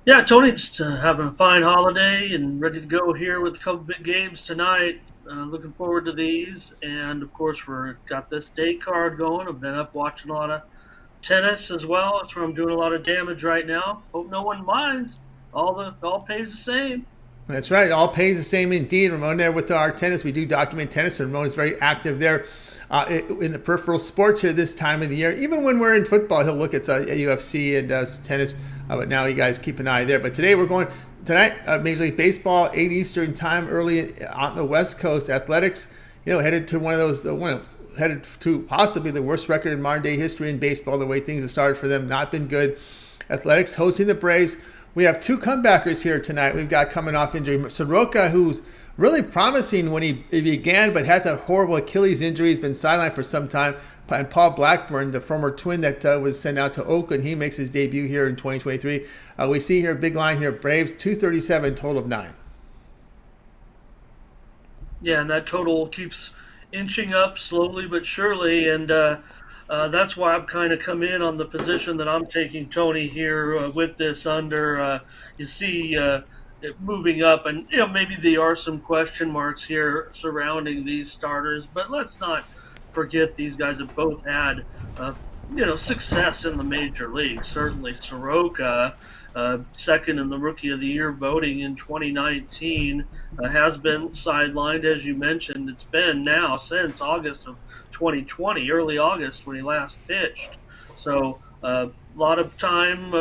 Yeah, Tony's having a fine holiday and ready to go here with a couple big games tonight. Looking forward to these, and of course we're got this day card going. I've been up watching a lot of tennis as well. That's where I'm doing a lot of damage right now. Hope no one minds. All pays the same. That's right. All pays the same indeed. Ramon there with our tennis. We do document tennis, and Ramon is very active there in the peripheral sports here this time of the year. Even when we're in football, he'll look at UFC and tennis. But now you guys keep an eye there. But today we're going tonight Major League Baseball, 8 Eastern time, early on the West Coast. Athletics, headed to one of those headed to possibly the worst record in modern day history in baseball. The way things have started for them, not been good. Athletics hosting the Braves. We have two comebackers here tonight. We've got coming off injury Soroka, who's really promising when he began, but had that horrible Achilles injury. He's been sidelined for some time. And Paul Blackburn, the former Twin that was sent out to Oakland, he makes his debut here in 2023. We see here, big line here, Braves, 237, total of 9. Yeah, and that total keeps inching up slowly but surely, and that's why I've kind of come in on the position that I'm taking Tony here with this under. You see it moving up, and maybe there are some question marks here surrounding these starters, but let's not forget these guys have both had uh, success in the major leagues. Certainly Soroka, second in the Rookie of the Year voting in 2019, has been sidelined, as you mentioned. It's been now since August of 2020, early August when he last pitched. So a lot of time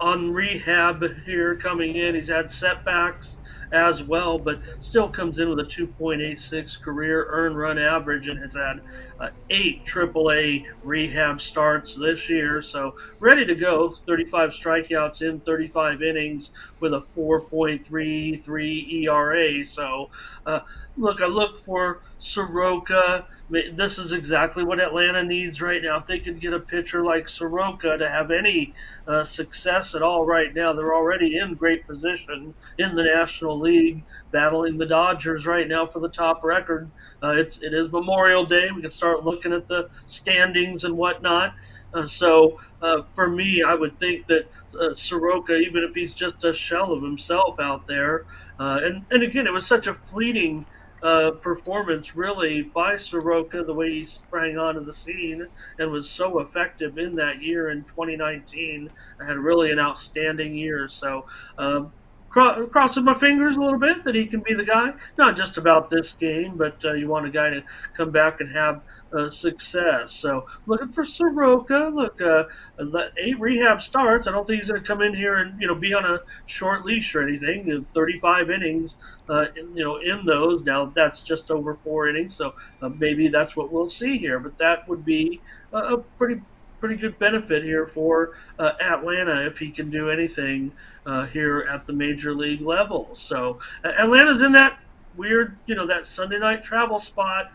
on rehab here coming in. He's had setbacks as well, but still comes in with a 2.86 career earned run average and has had 8 AAA rehab starts this year. So ready to go. 35 strikeouts in 35 innings with a 4.33 ERA. So uh, I look for Soroka. This is exactly what Atlanta needs right now. If they could get a pitcher like Soroka to have any success at all right now, they're already in great position in the National League, battling the Dodgers right now for the top record. It is Memorial Day. We can start looking at the standings and whatnot. For me, I would think that Soroka, even if he's just a shell of himself out there, and again, it was such a fleeting performance, really, by Soroka, the way he sprang onto the scene and was so effective in that year in 2019. I had really an outstanding year. So, crossing my fingers a little bit that he can be the guy. Not just about this game, but you want a guy to come back and have success. So, looking for Soroka. Look, 8 rehab starts. I don't think he's going to come in here and be on a short leash or anything. 35 innings in those. Now that's just over 4 innings, so maybe that's what we'll see here. But that would be a pretty good benefit here for Atlanta if he can do anything here at the major league level. So Atlanta's in that weird, that Sunday night travel spot,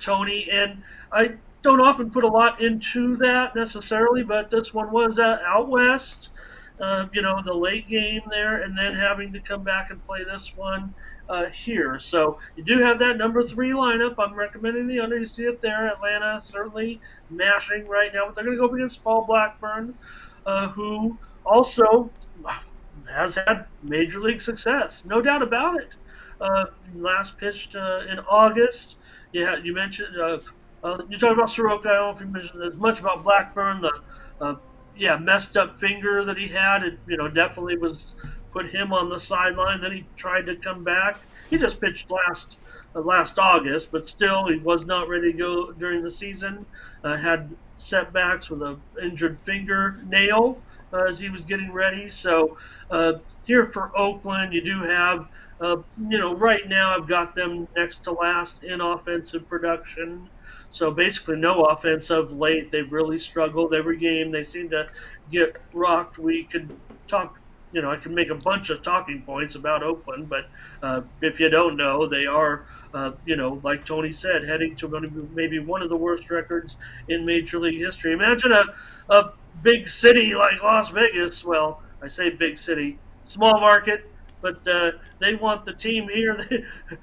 Tony, and I don't often put a lot into that necessarily, but this one was out west. The late game there, and then having to come back and play this one here. So you do have that number 3 lineup. I'm recommending the under. You see it there. Atlanta certainly mashing right now, but they're going to go up against Paul Blackburn, who also has had major league success, no doubt about it. Last pitched in August. Yeah, you mentioned you talked about Soroka. I don't know if you mentioned as much about Blackburn. The uh, messed up finger that he had. It definitely was put him on the sideline. Then he tried to come back. He just pitched last August, but still he was not ready to go during the season. Had setbacks with a injured fingernail as he was getting ready. So here for Oakland, you do have. Right now I've got them next to last in offensive production. So basically, no offense of late. They've really struggled every game. They seem to get rocked. We could talk. I can make a bunch of talking points about Oakland, but if you don't know, they are, like Tony said, heading to maybe one of the worst records in Major League history. Imagine a big city like Las Vegas. Well, I say big city, small market, but they want the team here.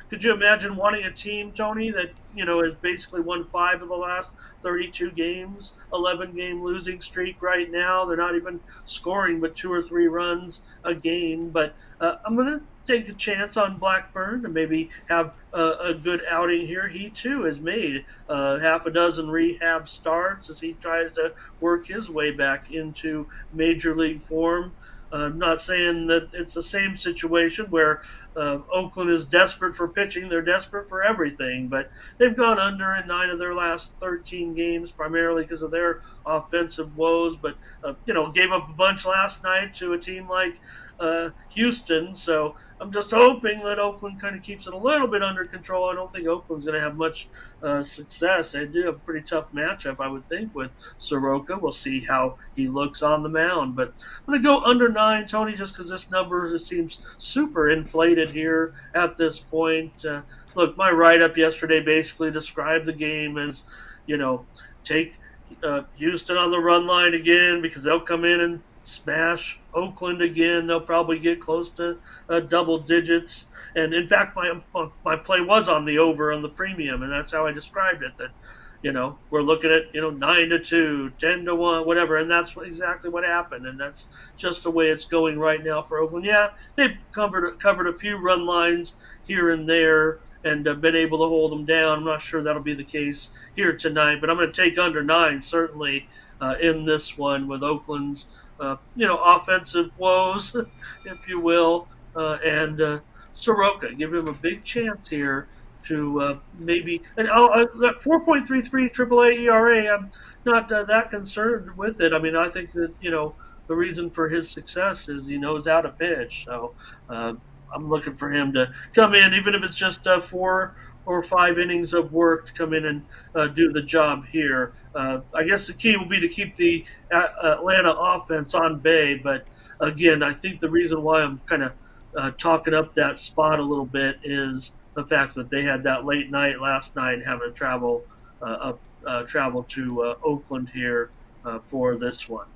Could you imagine wanting a team, Tony, that has basically won 5 of the last 32 games, 11-game losing streak right now? They're not even scoring but 2 or 3 runs a game. But I'm going to take a chance on Blackburn to maybe have a good outing here. He too has made half a dozen rehab starts as he tries to work his way back into major league form. I'm not saying that it's the same situation where Oakland is desperate for pitching. They're desperate for everything, but they've gone under in 9 of their last 13 games, primarily because of their offensive woes. But gave up a bunch last night to a team like Houston. So I'm just hoping that Oakland kind of keeps it a little bit under control. I don't think Oakland's going to have much success. They do have a pretty tough matchup, I would think, with Soroka. We'll see how he looks on the mound. But I'm going to go under 9, Tony, just because this number just seems super inflated here at this point. Look, my write up yesterday basically described the game as, you know, take Houston on the run line again because they'll come in and smash Oakland again. They'll probably get close to double digits. And in fact, my play was on the over on the premium, and that's how I described it. That we're looking at 9-2, 10-1, whatever, and that's exactly what happened. And that's just the way it's going right now for Oakland. Yeah, they've covered a few run lines here and there, and been able to hold them down. I'm not sure that'll be the case here tonight, but I'm going to take under 9 certainly in this one with Oakland's offensive woes, if you will, and Soroka. Give him a big chance here to maybe and that 4.33 AAA ERA. I'm not that concerned with it. I mean, I think that the reason for his success is he knows how to pitch. So I'm looking for him to come in, even if it's just 4 or 5 innings of work to come in and do the job here. I guess the key will be to keep the Atlanta offense on bay. But again, I think the reason why I'm kind of talking up that spot a little bit is the fact that they had that late night last night, having to travel to Oakland here for this one.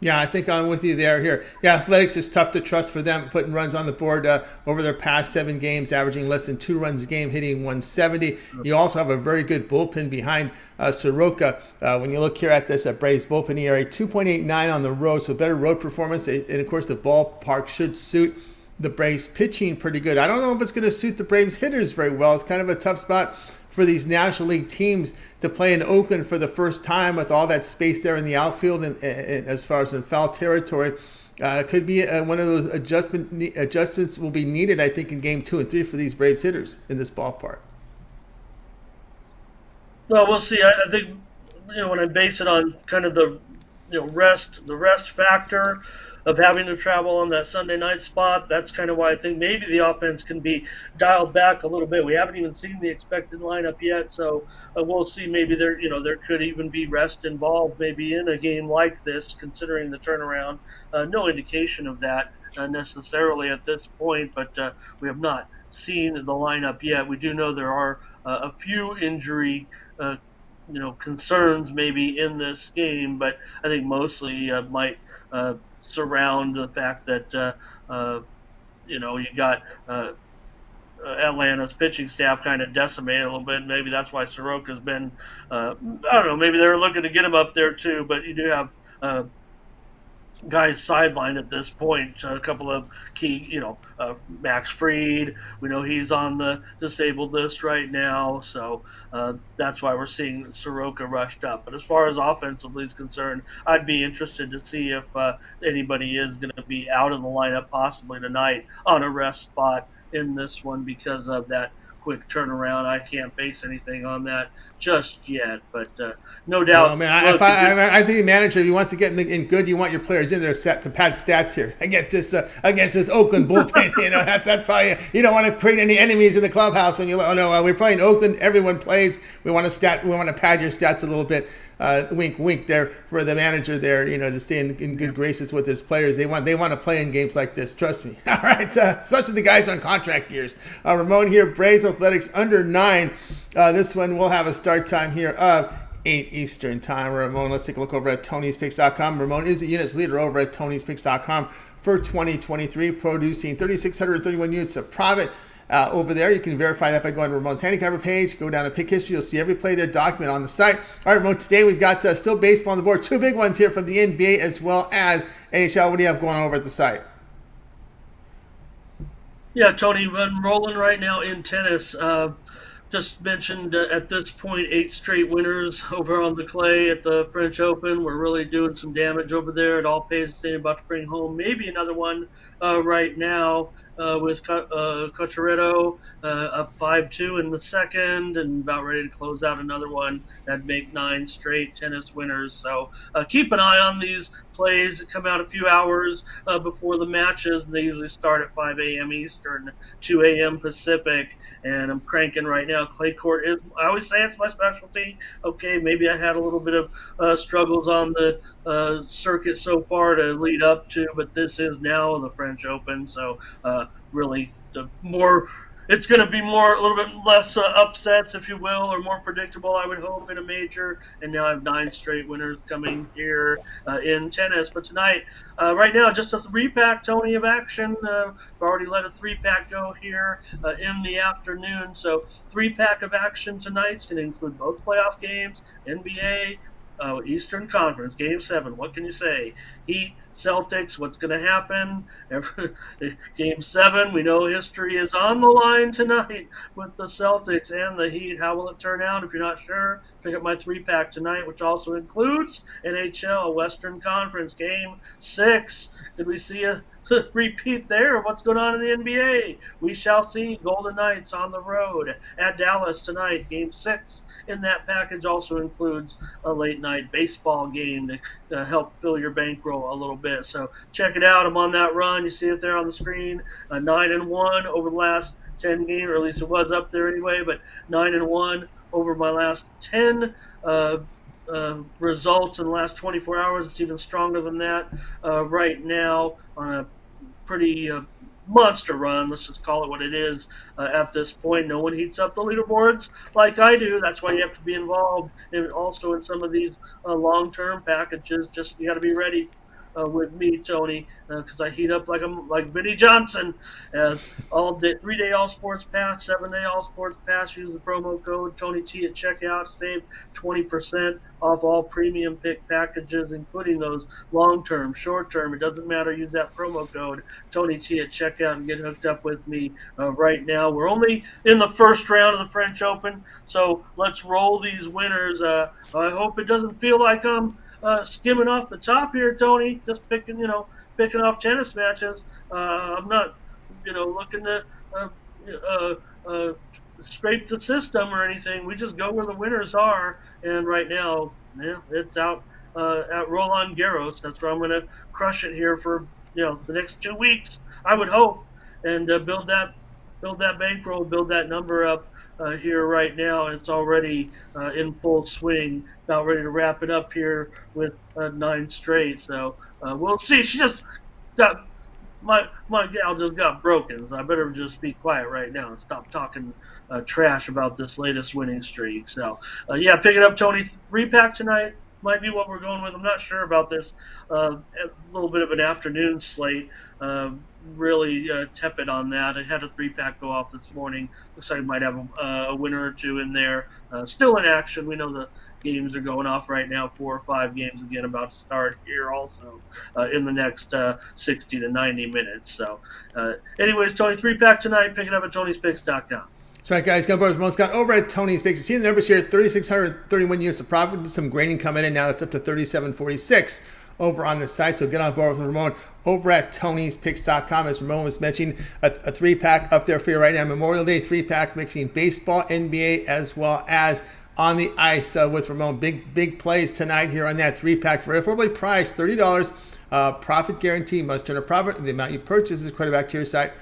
Yeah, I think I'm with you there. Here, yeah, Athletics is tough to trust for them, putting runs on the board over their past 7 games, averaging less than 2 runs a game, hitting 170. You also have a very good bullpen behind Soroka. When you look here at this Braves bullpen ERA, 2.89 on the road, so better road performance. And of course, the ballpark should suit the Braves pitching pretty good. I don't know if it's going to suit the Braves hitters very well. It's kind of a tough spot for these National League teams to play in Oakland for the first time with all that space there in the outfield and as far as in foul territory. Could be one of those adjustments will be needed, I think, in game 2 and 3 for these Braves hitters in this ballpark. Well, we'll see. I think when I base it on kind of the rest factor of having to travel on that Sunday night spot, that's kind of why I think maybe the offense can be dialed back a little bit. We haven't even seen the expected lineup yet, so we'll see. Maybe there could even be rest involved, maybe in a game like this, considering the turnaround. No indication of that necessarily at this point, but we have not seen the lineup yet. We do know there are a few injury concerns maybe in this game, but I think mostly might surround the fact that you got Atlanta's pitching staff kind of decimated a little bit. Maybe that's why Soroka's been I don't know, maybe they're looking to get him up there too, but you do have guys sidelined at this point. A couple of key, Max Fried. We know he's on the disabled list right now, so that's why we're seeing Soroka rushed up. But as far as offensively is concerned, I'd be interested to see if anybody is going to be out of the lineup possibly tonight on a rest spot in this one because of that quick turnaround. I can't base anything on that just yet, but no doubt. Oh man, I think the manager, if he wants to get in good, you want your players in there set to pad stats here against this Oakland bullpen. That's probably, you don't want to create any enemies in the clubhouse when we're playing Oakland. Everyone plays. We want to pad your stats a little bit. Wink, wink there for the manager there, to stay in good graces with his players. They want to play in games like this. Trust me. All right, especially the guys on contract years. Ramon here, Braves Athletics under 9. This one will have a start time here of 8 Eastern Time. Ramon, let's take a look over at Tony'sPicks.com. Ramon is the units leader over at Tony'sPicks.com for 2023, producing 3,631 units of profit. Over there, you can verify that by going to Ramon's handicapper page. Go down to pick history. You'll see every play there documented on the site. All right, Ramon, today we've got still baseball on the board. Two big ones here from the NBA as well as NHL. What do you have going on over at the site? Yeah, Tony, I'm rolling right now in tennis. Just mentioned at this point, 8 straight winners over on the clay at the French Open. We're really doing some damage over there. It all pays the same. About to bring home maybe another one right now with Cochereto up 5-2 in the second and about ready to close out another one. That'd make 9 straight tennis winners. So keep an eye on these plays that come out a few hours before the matches. They usually start at 5 a.m. Eastern, 2 a.m. Pacific, and I'm cranking right now. Clay court is, I always say it's my specialty. Okay, maybe I had a little bit of struggles on the circuit so far to lead up to, but this is now the French Open, so really the more it's going to be more a little bit less upsets, if you will, or more predictable, I would hope, in a major. And now I have 9 straight winners coming here in tennis. But tonight, right now, just a 3-pack, Tony, of action. I've already let a 3-pack go here in the afternoon. So 3-pack of action tonight is going to include both playoff games, NBA, Eastern Conference, Game 7. What can you say? Heat, Celtics, what's going to happen? Game 7, we know history is on the line tonight with the Celtics and the Heat. How will it turn out? If you're not sure, pick up my 3-pack tonight, which also includes NHL, Western Conference, Game 6. Did we see a repeat there? What's going on in the NBA? We shall see. Golden Knights on the road at Dallas tonight. Game 6 in that package also includes a late night baseball game to help fill your bankroll a little bit. So check it out. I'm on that run. You see it there on the screen. 9-1 over the last 10 games, or at least it was up there anyway, but 9-1 over my last 10 results in the last 24 hours. It's even stronger than that right now on a pretty monster run. Let's just call it what it is at this point. No one heats up the leaderboards like I do. That's why you have to be involved, and also in some of these long-term packages. Just you got to be ready with me, Tony, because I heat up like I'm like Vinnie Johnson. All day, 3-day all sports pass, 7-day all sports pass. Use the promo code Tony T at checkout. Save 20% off all premium pick packages, including those long-term, short-term. It doesn't matter. Use that promo code Tony T at checkout and get hooked up with me right now. We're only in the first round of the French Open, so let's roll these winners. I hope it doesn't feel like I'm skimming off the top here, Tony. Just picking off tennis matches. I'm not, looking to scrape the system or anything. We just go where the winners are. And right now, it's out at Roland Garros. That's where I'm going to crush it here for the next 2 weeks, I would hope, and build that bankroll, build that number up here right now. And it's already in full swing, about ready to wrap it up here with 9 straight. So we'll see. She just got my gal just got broken. So I better just be quiet right now and stop talking trash about this latest winning streak. So pick it up, Tony. 3-pack tonight might be what we're going with. I'm not sure about this. A little bit of an afternoon slate. Really tepid on that. I had a 3-pack go off this morning. Looks like I might have a winner or two in there. Still in action. We know the games are going off right now. 4 or 5 games again about to start here also in the next 60 to 90 minutes. So anyways, Tony, 3-pack tonight. Pick it up at Tony'sPicks.com. That's right, guys. Gun Brothers, Ramon Scott over at Tony's Picks. You see the numbers here, 3,631 units of profit. Some grading coming in now. That's up to 3,746 over on the site. So get on board with Ramon over at Tony'sPicks.com. As Ramon was mentioning, a 3-pack up there for you right now. Memorial Day 3-pack mixing baseball, NBA, as well as on the ice with Ramon. Big plays tonight here on that 3-pack for affordably priced, $30. Profit guarantee. Must turn a profit. The amount you purchase is credited back to your site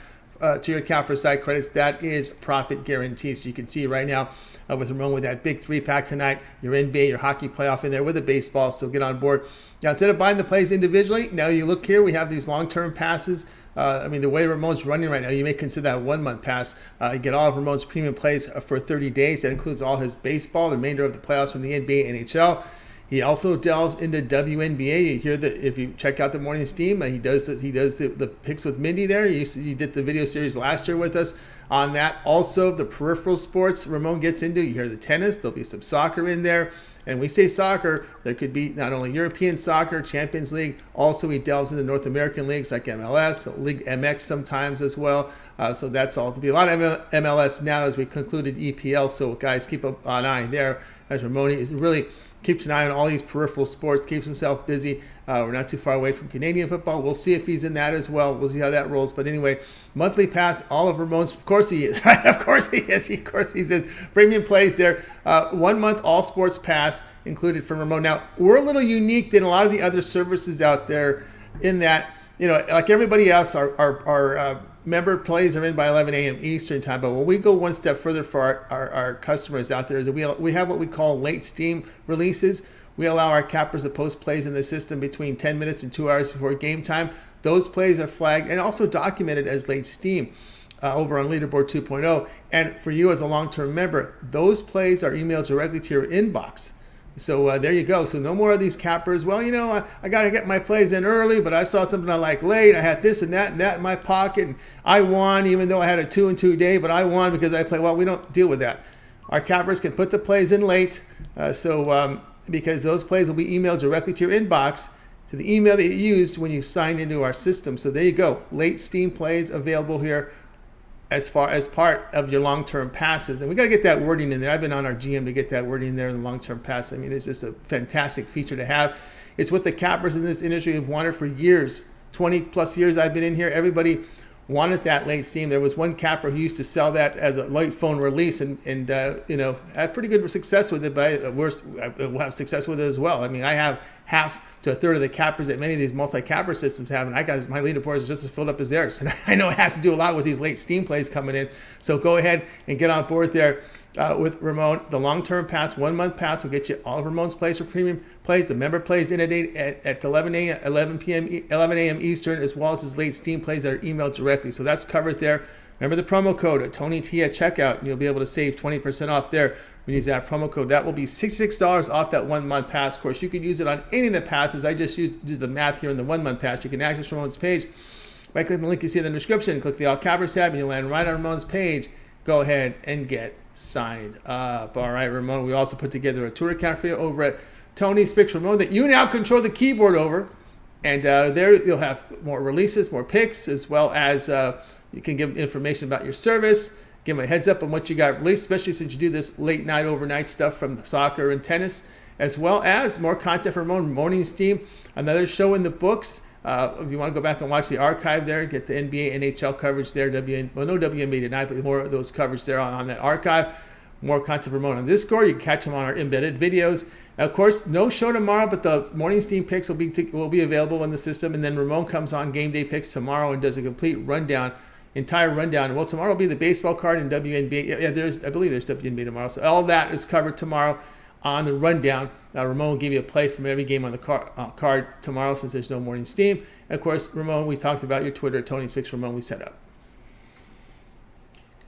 to your account for side credits, that is profit guarantee. So you can see right now with Ramon with that big 3-pack tonight, your NBA, your hockey playoff in there with a baseball. So get on board. Now, instead of buying the plays individually, now you look here, we have these long-term passes. The way Ramon's running right now, you may consider that 1-month pass. You get all of Ramon's premium plays for 30 days. That includes all his baseball, the remainder of the playoffs from the NBA, NHL. He also delves into WNBA. You hear that if you check out the morning steam, he does the picks with Mindy there. You did the video series last year with us on that. Also, the peripheral sports Ramon gets into. You hear the tennis. There'll be some soccer in there. And we say soccer, there could be not only European soccer, Champions League, also he delves into North American leagues like MLS, League MX sometimes as well. So that's all. There'll be a lot of MLS now as we concluded EPL. So guys, keep an eye there as Ramon is really keeps an eye on all these peripheral sports, keeps himself busy. We're not too far away from Canadian football. We'll see if he's in that as well. We'll see how that rolls. But anyway, monthly pass, all of Ramon's, of course he is, right? Of course he is. Of course he says premium plays there. 1 month all sports pass included from Ramon. Now, we're a little unique than a lot of the other services out there in that, like everybody else, our member plays are in by 11 a.m. Eastern time, but when we go one step further for our customers out there is that we have what we call late steam releases. We allow our cappers to post plays in the system between 10 minutes and 2 hours before game time. Those plays are flagged and also documented as late steam over on Leaderboard 2.0. And for you as a long-term member, those plays are emailed directly to your inbox. So there you go. So no more of these cappers. Well, I got to get my plays in early, but I saw something I like late. I had this and that in my pocket, and I won, even though I had a 2-2 day, but I won because I played. Well, we don't deal with that. Our cappers can put the plays in late, because those plays will be emailed directly to your inbox, to the email that you used when you signed into our system. So there you go. Late steam plays available here as far as part of your long-term passes. And we got to get that wording in there. I've been on our GM to get that wording in there in the long-term pass. I mean, it's just a fantastic feature to have. It's what the cappers in this industry have wanted for years. 20 plus years I've been in here. Everybody wanted that late steam. There was one capper who used to sell that as a light phone release and had pretty good success with it, but we'll have success with it as well. I mean, I have half to a third of the cappers that many of these multi-capper systems have, and my leaderboard is just as filled up as theirs. And I know it has to do a lot with these late steam plays coming in. So go ahead and get on board there with Ramon. The long-term pass, 1 month pass, will get you all of Ramon's plays for premium plays. The member plays in at 11 a.m. Eastern, as well as his late steam plays that are emailed directly. So that's covered there. Remember the promo code at Tony T at checkout, and you'll be able to save 20% off there. When you use that promo code, that will be $66 off that 1 month pass. Of course, you could use it on any of the passes. I just did the math here in the 1 month pass. You can access Ramon's page. Right click the link you see in the description, click the All Cappers tab, and you'll land right on Ramon's page. Go ahead and get signed up. All right, Ramon, we also put together a tour account for you over at Tony's Picks Ramon that you now control the keyboard over. And there you'll have more releases, more picks, as well as you can give information about your service. Give them a heads up on what you got released, especially since you do this late night, overnight stuff from soccer and tennis, as well as more content for Morning Steam, another show in the books. If you want to go back and watch the archive there, get the NBA, NHL coverage there, no WNBA tonight, but more of those coverage there on that archive. More content for Ramon on Discord. You can catch them on our embedded videos. Now, of course, no show tomorrow, but the morning steam picks will be available in the system. And then Ramon comes on game day picks tomorrow and does a complete entire rundown. Well, tomorrow will be the baseball card in WNBA. Yeah, I believe there's WNBA tomorrow. So all that is covered tomorrow on the rundown. Ramon will give you a play from every game on the card tomorrow since there's no morning steam. And of course, Ramon, we talked about your Twitter at Tony's Picks Ramon we set up.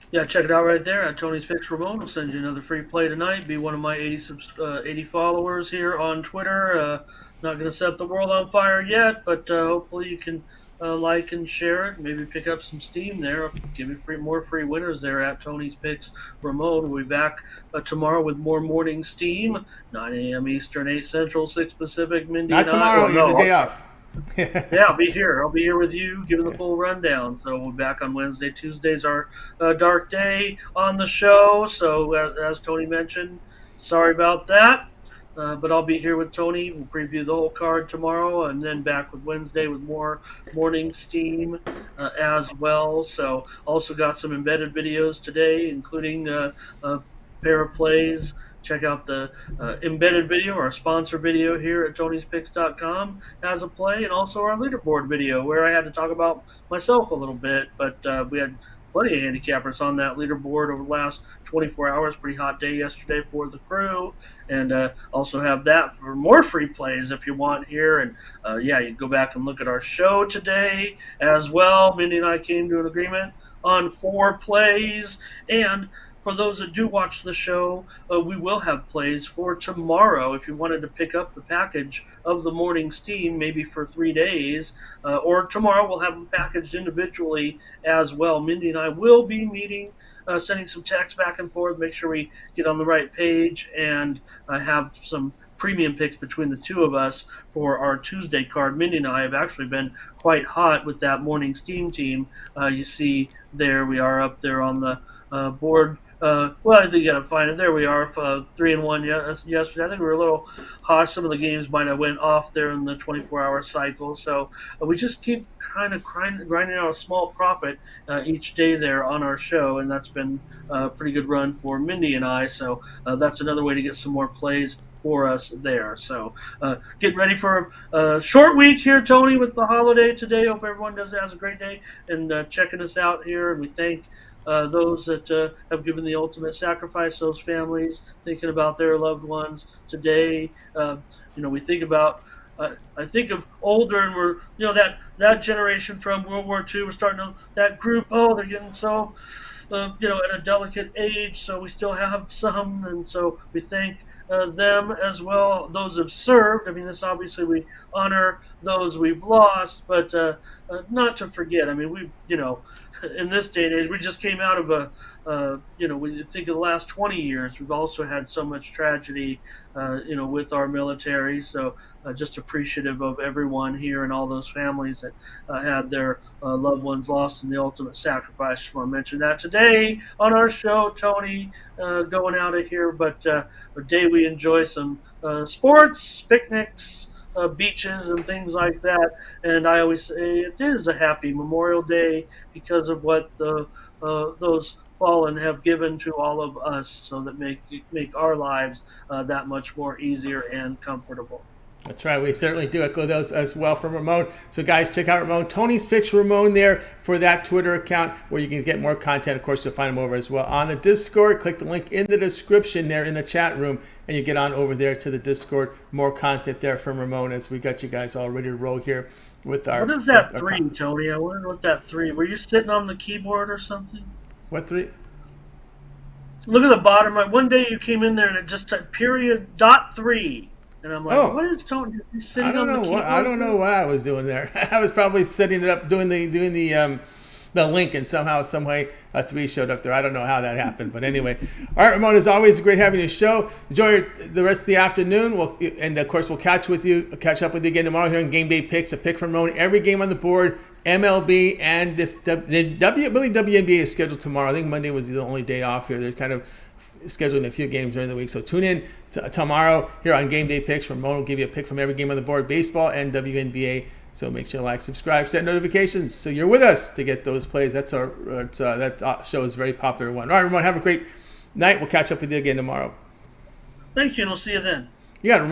Yeah, check it out right there at Tony's Picks Ramon. We'll send you another free play tonight. Be one of my 80 followers here on Twitter. Not going to set the world on fire yet, but hopefully you can like and share it. Maybe pick up some steam there. Give me more free winners there at Tony's Picks Ramon. We'll be back tomorrow with more morning steam. 9 a.m. Eastern, 8 Central, 6 Pacific. Mindy Not tomorrow. You have the day off. Yeah, I'll be here. I'll be here with you, giving the full rundown. So we'll be back on Wednesday. Tuesday's our dark day on the show. So as Tony mentioned, sorry about that. But I'll be here with Tony. We'll preview the whole card tomorrow, and then back with Wednesday with more morning steam as well. So also got some embedded videos today, including a pair of plays check out the embedded video, our sponsor video here at Tony'sPicks.com has a play, and also our leaderboard video where I had to talk about myself a little bit, but we had plenty of handicappers on that leaderboard over the last 24 hours. Pretty hot day yesterday for the crew, and also have that for more free plays if you want here. And yeah, you can go back and look at our show today as well. Mindy and I came to an agreement on 4 plays, and for those that do watch the show, we will have plays for tomorrow. If you wanted to pick up the package of the morning steam, maybe for 3 days, or tomorrow we'll have them packaged individually as well. Mindy and I will be meeting, sending some texts back and forth, make sure we get on the right page, and have some premium picks between the two of us for our Tuesday card. Mindy and I have actually been quite hot with that morning steam team. You see there we are up there on the board. Well, I think you got to find it. There we are, 3-1 yesterday. I think we were a little hot. Some of the games might have went off there in the 24-hour cycle. So we just keep kind of grinding out a small profit each day there on our show, and that's been a pretty good run for Mindy and I. So that's another way to get some more plays for us there. So getting ready for a short week here, Tony, with the holiday today. Hope everyone has a great day and checking us out here. And we thank those that have given the ultimate sacrifice, those families thinking about their loved ones today. We think about, I think of older, and we're, that generation from World War II, we're starting to, that group, they're getting so, at a delicate age, so we still have some, and so we thank them as well, those have served. I mean, this obviously we honor those we've lost, but not to forget. I mean, in this day and age, we just came out of we think of the last 20 years, we've also had so much tragedy, with our military. So just appreciative of everyone here and all those families that had their loved ones lost in the ultimate sacrifice. Just want to mention that today on our show, Tony, going out of here. But a day we enjoy some sports, picnics, beaches, and things like that. And I always say it is a happy Memorial Day because of what those fallen have given to all of us, so that make our lives that much more easier and comfortable. That's right. We certainly do echo those as well from Ramon. So, guys, check out Ramon. Tony's Picks Ramon there for that Twitter account where you can get more content. Of course, you'll find him over as well on the Discord. Click the link in the description there in the chat room, and you get on over there to the Discord. More content there from Ramon as we got you guys all ready to roll here with our. What is that three, Tony? I wonder what that 3. Were you sitting on the keyboard or something? What 3? Look at the bottom. One day you came in there and it just said .3. And I'm like, what is Tony? He's sitting on the keyboard. I don't know what I was doing there. I was probably setting it up, doing the link, and somehow, some way, a 3 showed up there. I don't know how that happened, but anyway. All right, Ramon, as always, great having you show. Enjoy the rest of the afternoon. And of course, we'll catch up with you again tomorrow here on Game Day Picks. A pick from Ramon. Every game on the board. MLB and the WNBA is scheduled tomorrow. I think Monday was the only day off here. They're kind of scheduling a few games during the week. So tune in tomorrow here on Game Day Picks. Ramon will give you a pick from every game on the board, baseball and WNBA. So make sure to like, subscribe, set notifications so you're with us to get those plays. That show is a very popular one. All right, Ramon, have a great night. We'll catch up with you again tomorrow. Thank you, and we'll see you then. Yeah, Ramon.